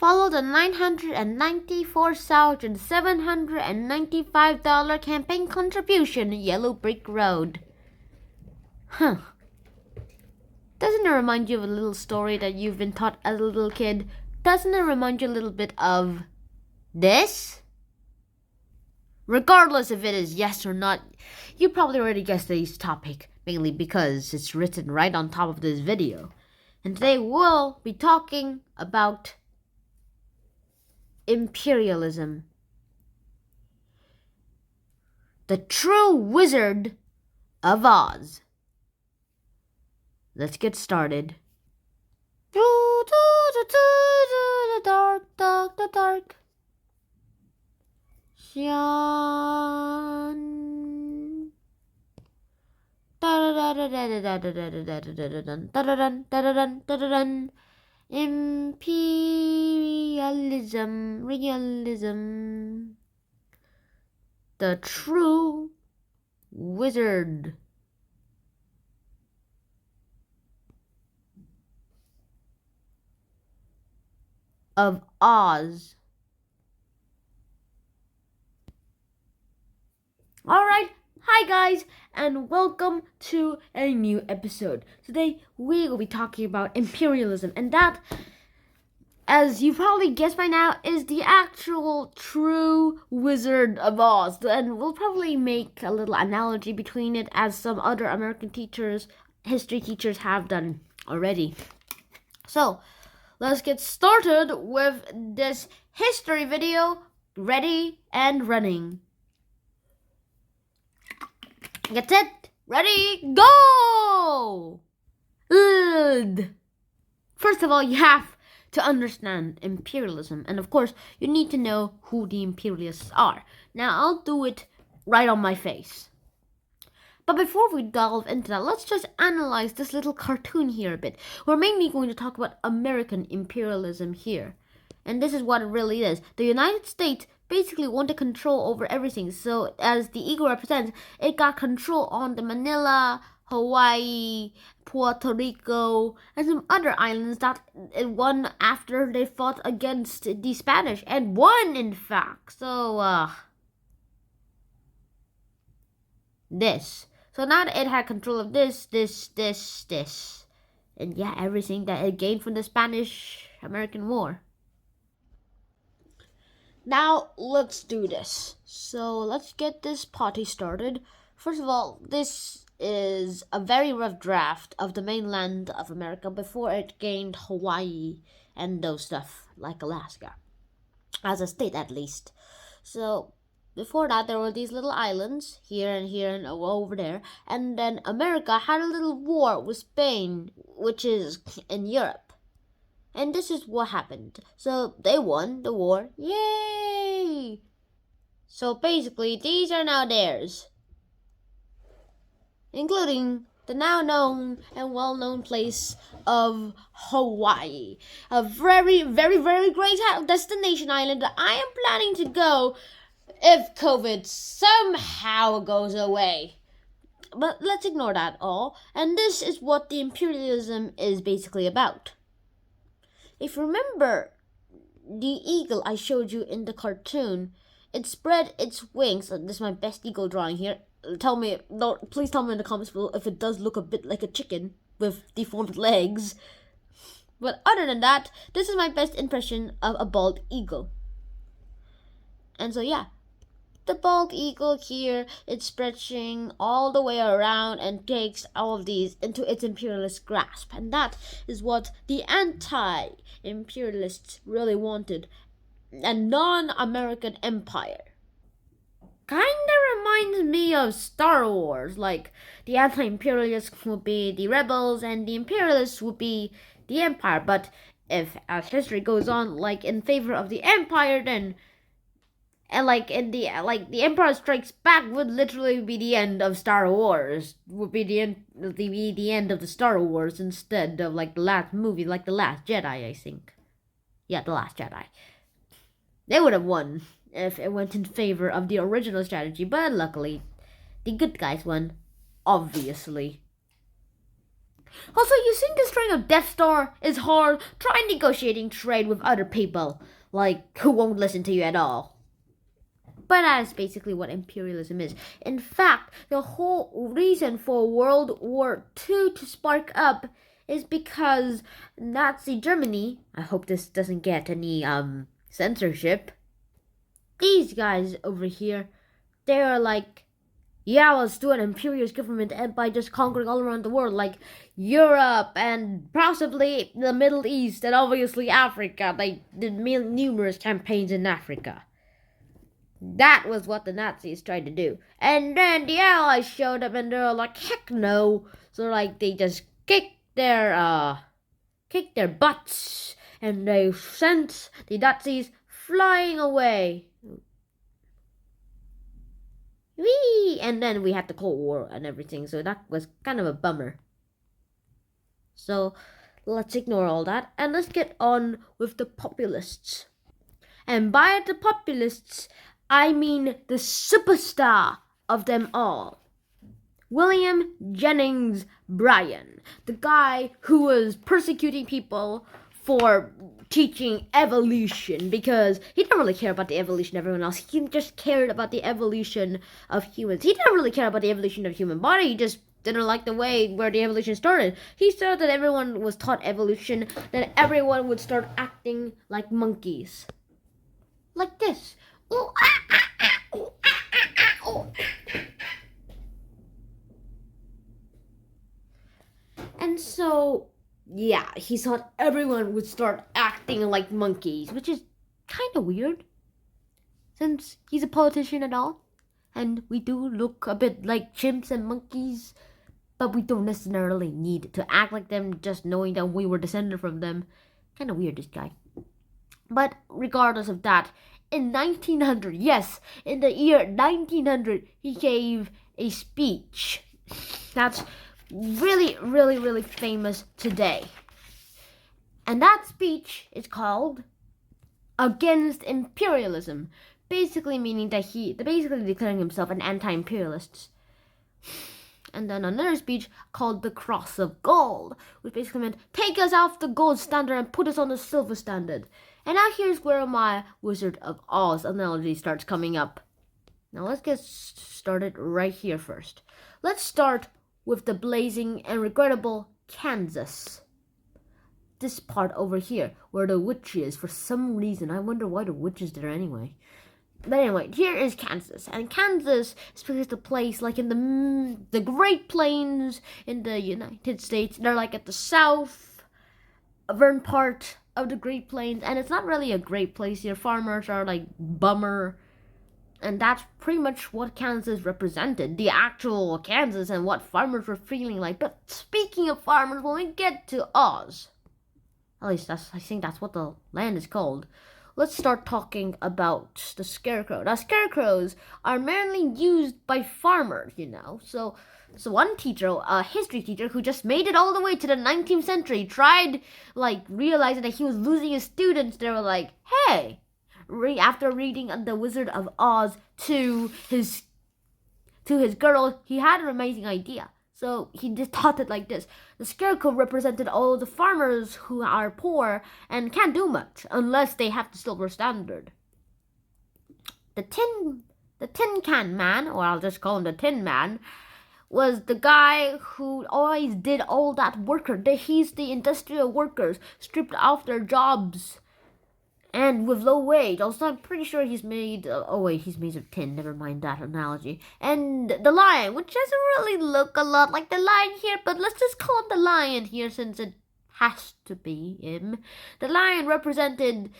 follow the $994,795 campaign contribution Yellow Brick Road. Huh. Doesn't it remind you of a little story that you've been taught as a little kid? Doesn't it remind you a little bit of this? Regardless if it is yes or not, you probably already guessed today's topic, mainly because it's written right on top of this video. And today we'll be talking about imperialism. The true Wizard of Oz. Let's get started. The dark, dark, the dark. Shine. Imperialism, realism. The true Wizard of Oz. Alright, hi guys, and welcome to a new episode. Today we will be talking about imperialism, and that, as you probably guessed by now, is the actual true Wizard of Oz. And we'll probably make a little analogy between it, as some other American teachers, history teachers, have done already. So, let's get started with this history video. Ready and running. Get set, ready, go! First of all, you have to understand imperialism. And of course, you need to know who the imperialists are. Now, I'll do it right on my face. But before we delve into that, let's just analyze this little cartoon here a bit. We're mainly going to talk about American imperialism here. And this is what it really is. The United States basically wanted control over everything. So, as the eagle represents, it got control on the Manila, Hawaii, Puerto Rico, and some other islands that it won after they fought against the Spanish. And won, in fact. So, this. So now that it had control of this. And yeah, everything that it gained from the Spanish-American War. Now, let's do this. So, let's get this party started. First of all, this is a very rough draft of the mainland of America before it gained Hawaii and those stuff, like Alaska. As a state, at least. So, before that, there were these little islands, here and over there. And then America had a little war with Spain, which is in Europe. And this is what happened. So they won the war. Yay! So basically, these are now theirs. Including the now known and well-known place of Hawaii. A very, very, very great destination island that I am planning to go if COVID somehow goes away. But let's ignore that all. And this is what the imperialism is basically about. If you remember the eagle I showed you in the cartoon, it spread its wings. This is my best eagle drawing here. Please tell me in the comments below if it does look a bit like a chicken with deformed legs. But other than that, this is my best impression of a bald eagle. And so yeah, the bald eagle here, it's stretching all the way around and takes all of these into its imperialist grasp. And that is what the anti-imperialists really wanted. A non-American empire. Kinda reminds me of Star Wars. Like, the anti-imperialists would be the rebels and the imperialists would be the empire. But if, as history goes on, like in favor of the empire, then the Empire Strikes Back would literally be the end of Star Wars. Would be the end of the Star Wars instead of like the last movie, like The Last Jedi, I think. Yeah, The Last Jedi. They would have won if it went in favor of the original strategy, but luckily, the good guys won, obviously. Also, you think destroying a Death Star is hard? Try negotiating trade with other people, like, who won't listen to you at all. But that's basically what imperialism is. In fact, the whole reason for World War II to spark up is because Nazi Germany, I hope this doesn't get any censorship, these guys over here, they are like, yeah, let's do an imperialist government and by just conquering all around the world, like Europe and possibly the Middle East and obviously Africa. They did numerous campaigns in Africa. That was what the Nazis tried to do. And then the Allies showed up and they're like, heck no. So like they just kicked their butts and they sent the Nazis flying away. Whee! And then we had the Cold War and everything, so that was kind of a bummer. So let's ignore all that and let's get on with the populists. And by the populists, I mean the superstar of them all, William Jennings Bryan, the guy who was persecuting people for teaching evolution because he didn't really care about the evolution of everyone else. He just cared about the evolution of humans. He didn't really care about the evolution of human body. He just didn't like the way where the evolution started. He said that everyone was taught evolution, then everyone would start acting like monkeys. Like this. Ooh, ah, ah, ah, ooh, ah, ah, ah, ooh. And so, yeah, he thought everyone would start acting like monkeys, which is kind of weird, since he's a politician and all, and we do look a bit like chimps and monkeys, but we don't necessarily need to act like them just knowing that we were descended from them. Kind of weird, this guy. But regardless of that, in 1900, yes, in the year 1900, he gave a speech that's really, really, really famous today. And that speech is called Against Imperialism, basically meaning that basically declaring himself an anti-imperialist. And then another speech called The Cross of Gold, which basically meant take us off the gold standard and put us on the silver standard. And now here's where my Wizard of Oz analogy starts coming up. Now let's get started right here first. Let's start with the blazing and regrettable Kansas. This part over here, where the witch is, for some reason. I wonder why the witch is there anyway. But anyway, here is Kansas. And Kansas is because the place, like in the Great Plains in the United States, they're like at the southern part of the Great Plains. And it's not really a great place here. Farmers are like bummer. And that's pretty much what Kansas represented. The actual Kansas and what farmers were feeling like. But speaking of farmers, when we get to Oz, at least I think that's what the land is called. Let's start talking about the scarecrow. Now, scarecrows are mainly used by farmers, So one teacher, a history teacher who just made it all the way to the 19th century, tried, realizing that he was losing his students. They were like, hey, after reading The Wizard of Oz to his girl, he had an amazing idea. So he just taught it like this. The scarecrow represented all the farmers who are poor and can't do much unless they have the silver standard. The tin can man, or I'll just call him the Tin Man, was the guy who always did all that worker. He's the industrial workers stripped off their jobs and with low wage. Also, I'm pretty sure he's made... he's made of tin. Never mind that analogy. And the lion, which doesn't really look a lot like the lion here, but let's just call him the lion here since it has to be him. The lion represented,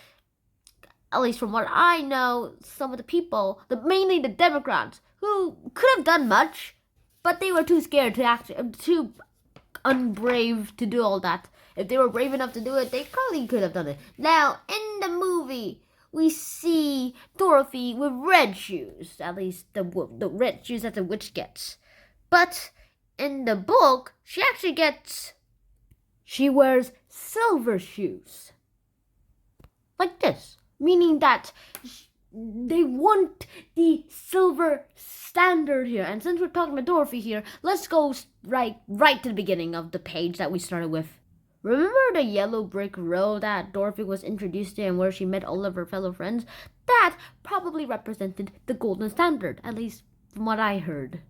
at least from what I know, some of the people, mainly the Democrats, who could have done much, but they were too scared too unbrave to do all that. If they were brave enough to do it, they probably could have done it. Now, in the movie, we see Dorothy with red shoes. At least the red shoes that the witch gets. But in the book, she wears silver shoes. Like this. Meaning that they want the silver standard here. And since we're talking about Dorothy here, let's go right to the beginning of the page that we started with. Remember the yellow brick road that Dorothy was introduced to and where she met all of her fellow friends? That probably represented the golden standard, at least from what I heard.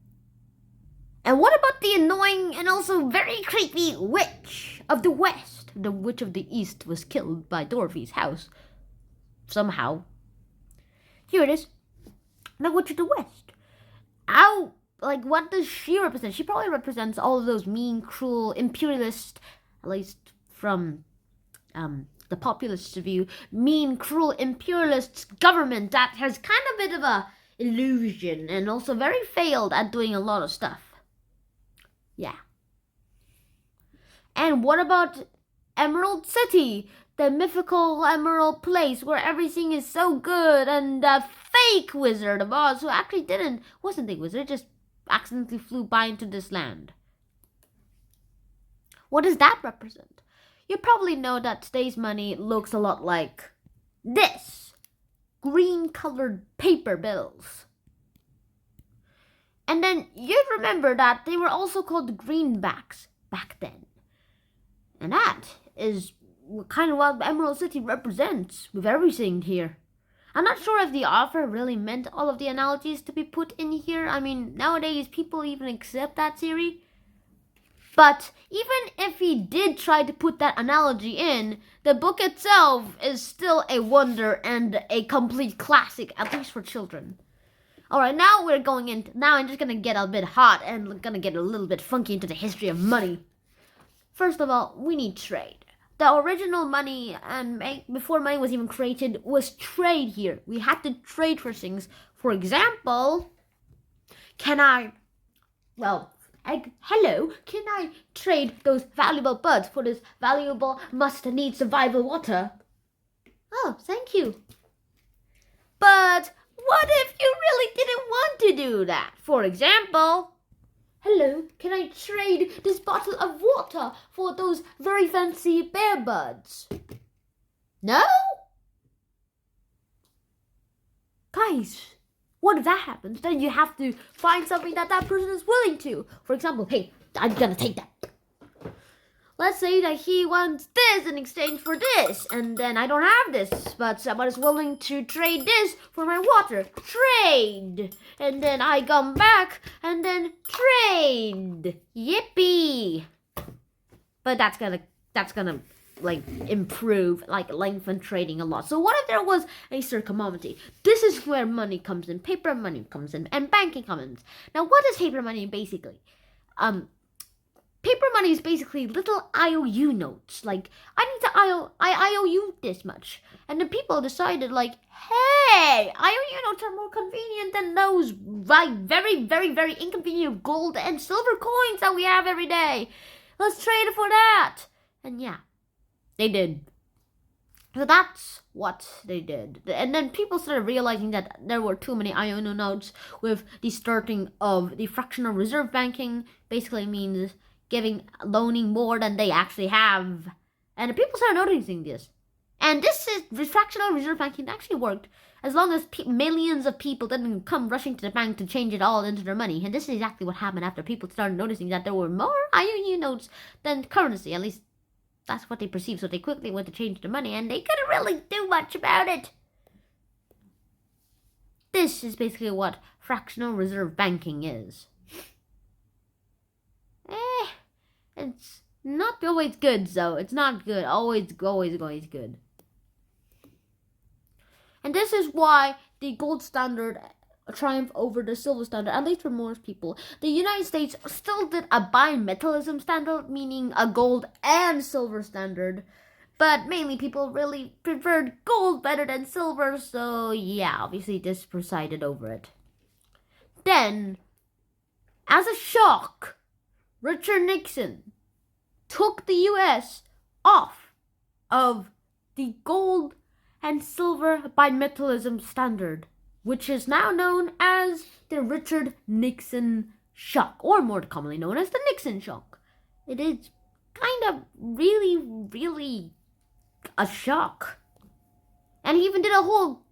And what about the annoying and also very creepy witch of the West? The witch of the East was killed by Dorothy's house. Somehow. Here it is. The witch of the West. How, like, what does she represent? She probably represents all of those mean, cruel, imperialist, at least from the populist view, mean, cruel, imperialist government that has kind of a bit of a illusion and also very failed at doing a lot of stuff. Yeah. And what about Emerald City? The mythical emerald place where everything is so good, and the fake Wizard of Oz, who actually wasn't a wizard, just accidentally flew by into this land. What does that represent? You probably know that today's money looks a lot like this. Green-colored paper bills. And then you remember that they were also called greenbacks back then. And that is kind of what Emerald City represents with everything here. I'm not sure if the author really meant all of the analogies to be put in here. I mean, nowadays people even accept that theory. But even if he did try to put that analogy in, the book itself is still a wonder and a complete classic, at least for children. Alright, now I'm just gonna get a bit hot and gonna get a little bit funky into the history of money. First of all, we need trade. The original money, and before money was even created, was trade here. We had to trade for things. For example, can I trade those valuable buds for this valuable must-need survival water? Oh, thank you. But what if you really didn't want to do that? For example, hello, can I trade this bottle of water for those very fancy bear buds? No? Guys, what if that happens? Then you have to find something that person is willing to. For example, hey, I'm gonna take that. Let's say that he wants this in exchange for this, and then I don't have this, but someone is willing to trade this for my water. Trade! And then I come back, and then trade! Yippee! But that's gonna like improve, like lengthen trading a lot. So what if there was a circumvention? This is where money comes in, paper money comes in, and banking comes in. Now what is paper money basically? Paper money is basically little IOU notes. Like, I IOU you this much. And the people decided, like, hey, IOU notes are more convenient than those very, very, very inconvenient gold and silver coins that we have every day. Let's trade it for that. And yeah, they did. So that's what they did. And then people started realizing that there were too many IOU notes with the starting of the fractional reserve banking. Basically means loaning more than they actually have. And people started noticing this. And fractional reserve banking actually worked as long as millions of people didn't come rushing to the bank to change it all into their money. And this is exactly what happened after people started noticing that there were more IOU notes than currency. At least that's what they perceived. So they quickly went to change the money and they couldn't really do much about it. This is basically what fractional reserve banking is. It's not always good, though. It's not good. Always good. And this is why the gold standard triumphed over the silver standard, at least for most people. The United States still did a bimetallism standard, meaning a gold and silver standard. But mainly people really preferred gold better than silver, so yeah, obviously this presided over it. Then, as a shock, Richard Nixon took the U.S. off of the gold and silver bimetallism standard, which is now known as the Richard Nixon shock, or more commonly known as the Nixon shock. It is kind of really a shock. And he even did a whole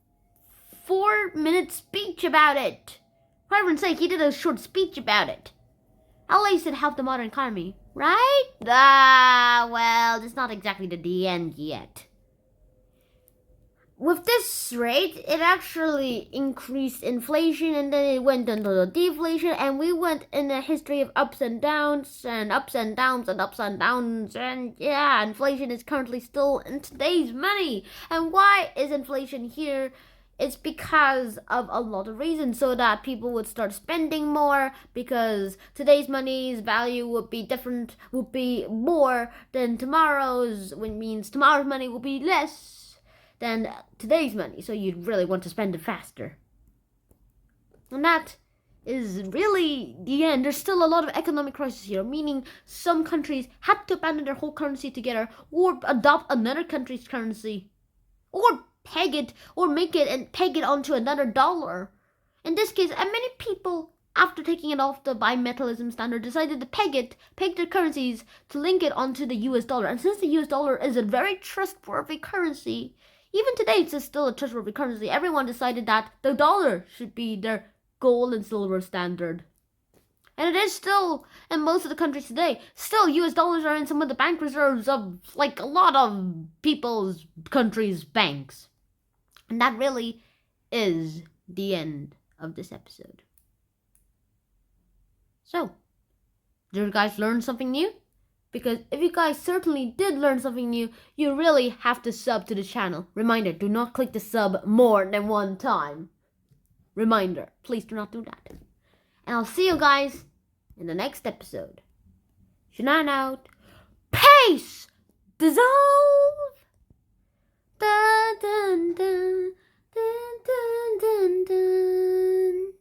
4-minute speech about it. For heaven's sake, he did a short speech about it. At least it helped the modern economy, right? Well, it's not exactly the end yet. With this rate, it actually increased inflation, and then it went into the deflation, and we went in a history of ups and downs, and ups and downs, and ups and downs, and yeah, inflation is currently still in today's money. And why is inflation here? It's because of a lot of reasons, so that people would start spending more, because today's money's value would be more than tomorrow's, which means tomorrow's money will be less than today's money, so you'd really want to spend it faster. And that is really the end. There's still a lot of economic crisis here, meaning some countries had to abandon their whole currency together, or adopt another country's currency, or peg it, or make it and peg it onto another dollar. In this case, and many people, after taking it off the bimetallism standard, decided to peg their currencies to link it onto the US dollar. And since the US dollar is a very trustworthy currency, even today it's still a trustworthy currency, everyone decided that the dollar should be their gold and silver standard. And it is still in most of the countries today. Still, US dollars are in some of the bank reserves of like a lot of people's countries' banks. And that really is the end of this episode. So, did you guys learn something new? Because if you guys certainly did learn something new, you really have to sub to the channel. Reminder, do not click the sub more than one time. Reminder, please do not do that. And I'll see you guys in the next episode. Shannon out. Peace! Dissolve! Dun, dun, dun, dun, dun, dun, dun.